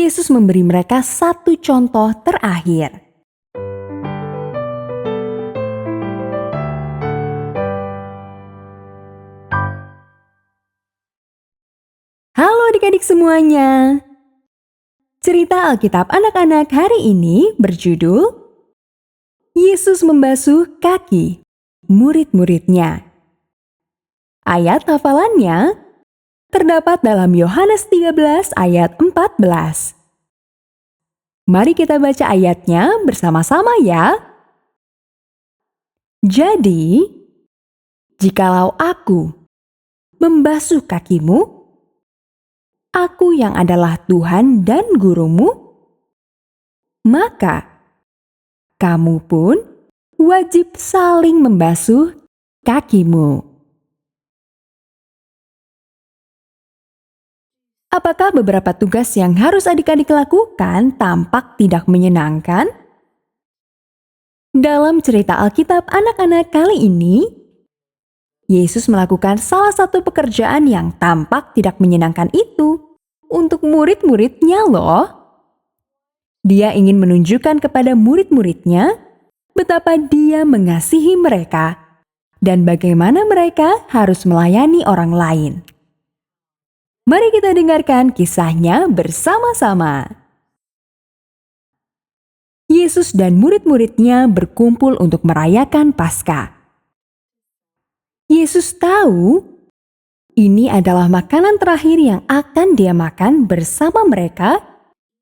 Yesus memberi mereka satu contoh terakhir. Halo adik-adik semuanya. Cerita Alkitab anak-anak hari ini berjudul Yesus membasuh kaki murid-muridnya. Ayat hafalannya terdapat dalam Yohanes 13 ayat 14. Mari kita baca ayatnya bersama-sama ya. Jadi, jikalau aku membasuh kakimu, aku yang adalah Tuhan dan gurumu, maka kamu pun wajib saling membasuh kakimu. Apakah beberapa tugas yang harus adik-adik lakukan tampak tidak menyenangkan? Dalam cerita Alkitab anak-anak kali ini, Yesus melakukan salah satu pekerjaan yang tampak tidak menyenangkan itu untuk murid-muridnya loh. Dia ingin menunjukkan kepada murid-muridnya betapa dia mengasihi mereka dan bagaimana mereka harus melayani orang lain. Mari kita dengarkan kisahnya bersama-sama. Yesus dan murid-muridnya berkumpul untuk merayakan Paskah. Yesus tahu ini adalah makanan terakhir yang akan dia makan bersama mereka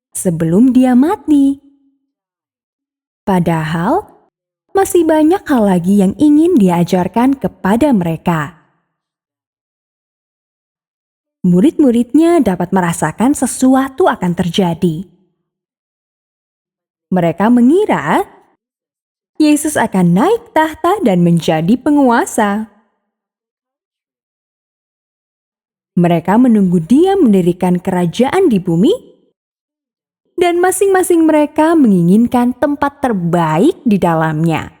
sebelum dia mati. Padahal masih banyak hal lagi yang ingin diajarkan kepada mereka. Murid-muridnya dapat merasakan sesuatu akan terjadi. Mereka mengira Yesus akan naik tahta dan menjadi penguasa. Mereka menunggu dia mendirikan kerajaan di bumi, dan masing-masing mereka menginginkan tempat terbaik di dalamnya.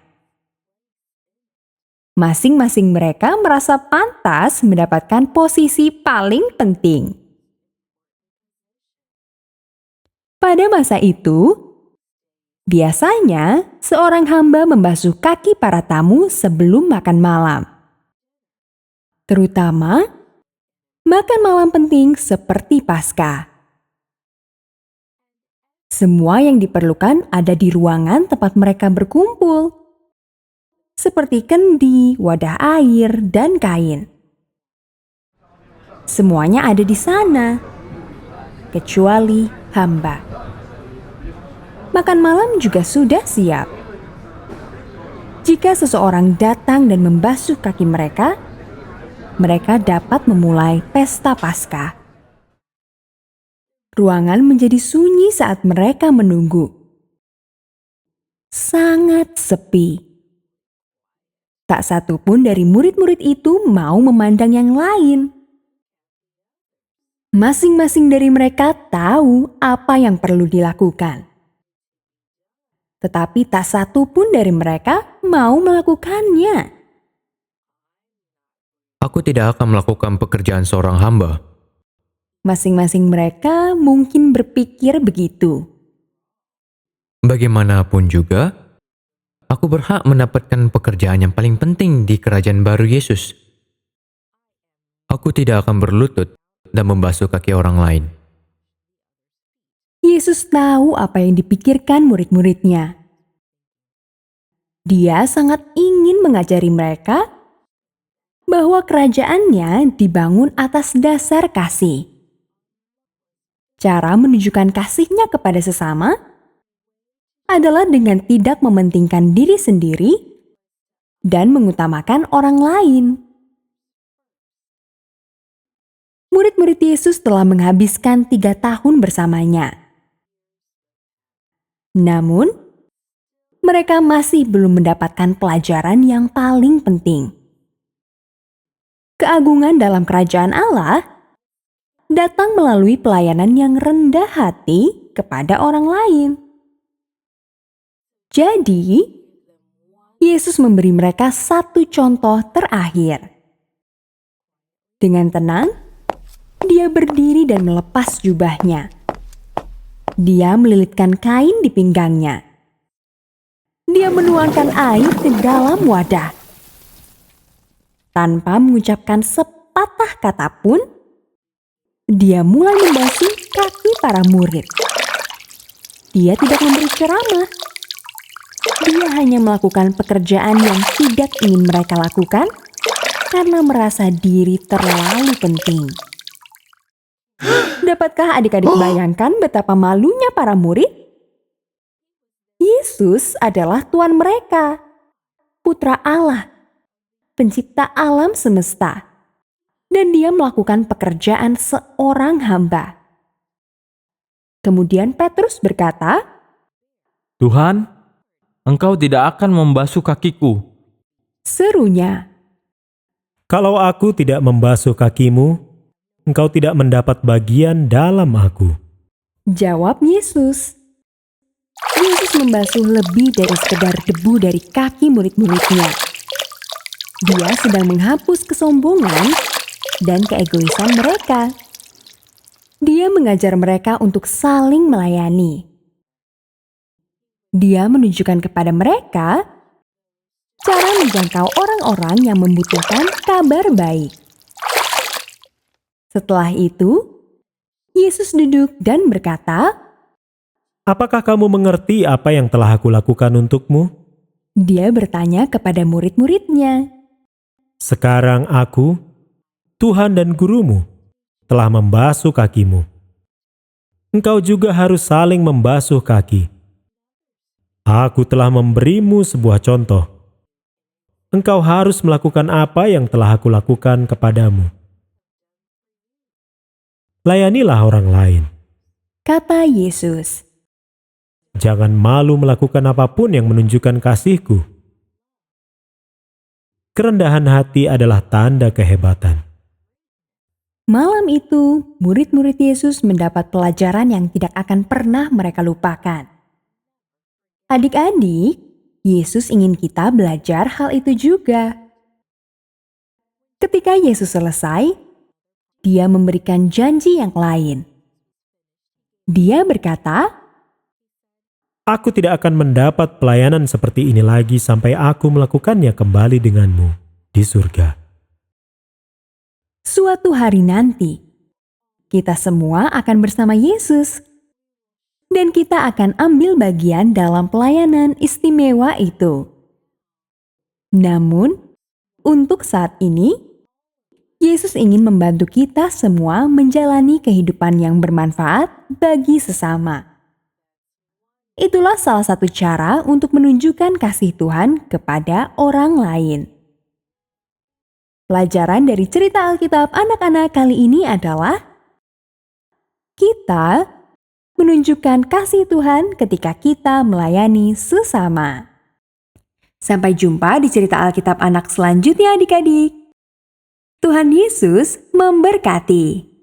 Masing-masing mereka merasa pantas mendapatkan posisi paling penting. Pada masa itu, biasanya seorang hamba membasuh kaki para tamu sebelum makan malam. Terutama makan malam penting seperti Paskah. Semua yang diperlukan ada di ruangan tempat mereka berkumpul, seperti kendi, wadah air, dan kain. Semuanya ada di sana, kecuali hamba. Makan malam juga sudah siap. Jika seseorang datang dan membasuh kaki mereka dapat memulai pesta Paskah. Ruangan menjadi sunyi saat mereka menunggu. Sangat sepi. Tak satu pun dari murid-murid itu mau memandang yang lain. Masing-masing dari mereka tahu apa yang perlu dilakukan. Tetapi tak satu pun dari mereka mau melakukannya. Aku tidak akan melakukan pekerjaan seorang hamba. Masing-masing mereka mungkin berpikir begitu. Bagaimanapun juga, aku berhak mendapatkan pekerjaan yang paling penting di kerajaan baru Yesus. Aku tidak akan berlutut dan membasuh kaki orang lain. Yesus tahu apa yang dipikirkan murid-muridnya. Dia sangat ingin mengajari mereka bahwa kerajaannya dibangun atas dasar kasih. Cara menunjukkan kasihnya kepada sesama adalah dengan tidak mementingkan diri sendiri dan mengutamakan orang lain. Murid-murid Yesus telah menghabiskan 3 tahun bersamanya. Namun, mereka masih belum mendapatkan pelajaran yang paling penting. Keagungan dalam kerajaan Allah datang melalui pelayanan yang rendah hati kepada orang lain. Jadi, Yesus memberi mereka satu contoh terakhir. Dengan tenang, dia berdiri dan melepas jubahnya. Dia melilitkan kain di pinggangnya. Dia menuangkan air ke dalam wadah. Tanpa mengucapkan sepatah kata pun, dia mulai membasuh kaki para murid. Dia tidak memberi ceramah. Dia hanya melakukan pekerjaan yang tidak ingin mereka lakukan karena merasa diri terlalu penting. Dapatkah adik-adik bayangkan betapa malunya para murid? Yesus adalah Tuhan mereka, Putra Allah, Pencipta alam semesta, dan Dia melakukan pekerjaan seorang hamba. Kemudian Petrus berkata, Tuhan, Engkau tidak akan membasuh kakiku. serunya, Kalau aku tidak membasuh kakimu, engkau tidak mendapat bagian dalam aku. jawab Yesus. Yesus membasuh lebih dari sekedar debu dari kaki murid-muridnya. Dia sedang menghapus kesombongan dan keegoisan mereka. Dia mengajar mereka untuk saling melayani. Dia menunjukkan kepada mereka cara menjangkau orang-orang yang membutuhkan kabar baik. Setelah itu, Yesus duduk dan berkata, Apakah kamu mengerti apa yang telah aku lakukan untukmu? dia bertanya kepada murid-muridnya. Sekarang aku, Tuhan dan Gurumu, telah membasuh kakimu. Engkau juga harus saling membasuh kaki. Aku telah memberimu sebuah contoh. Engkau harus melakukan apa yang telah aku lakukan kepadamu. Layanilah orang lain. Kata Yesus. Jangan malu melakukan apapun yang menunjukkan kasihku. Kerendahan hati adalah tanda kehebatan. Malam itu, murid-murid Yesus mendapat pelajaran yang tidak akan pernah mereka lupakan. Adik-adik, Yesus ingin kita belajar hal itu juga. Ketika Yesus selesai, Dia memberikan janji yang lain. Dia berkata, Aku tidak akan mendapat pelayanan seperti ini lagi sampai aku melakukannya kembali denganmu di surga. suatu hari nanti, kita semua akan bersama Yesus. Dan kita akan ambil bagian dalam pelayanan istimewa itu. Namun, untuk saat ini, Yesus ingin membantu kita semua menjalani kehidupan yang bermanfaat bagi sesama. Itulah salah satu cara untuk menunjukkan kasih Tuhan kepada orang lain. Pelajaran dari cerita Alkitab anak-anak kali ini adalah kita menunjukkan kasih Tuhan ketika kita melayani sesama. Sampai jumpa di cerita Alkitab anak selanjutnya adik-adik. Tuhan Yesus memberkati.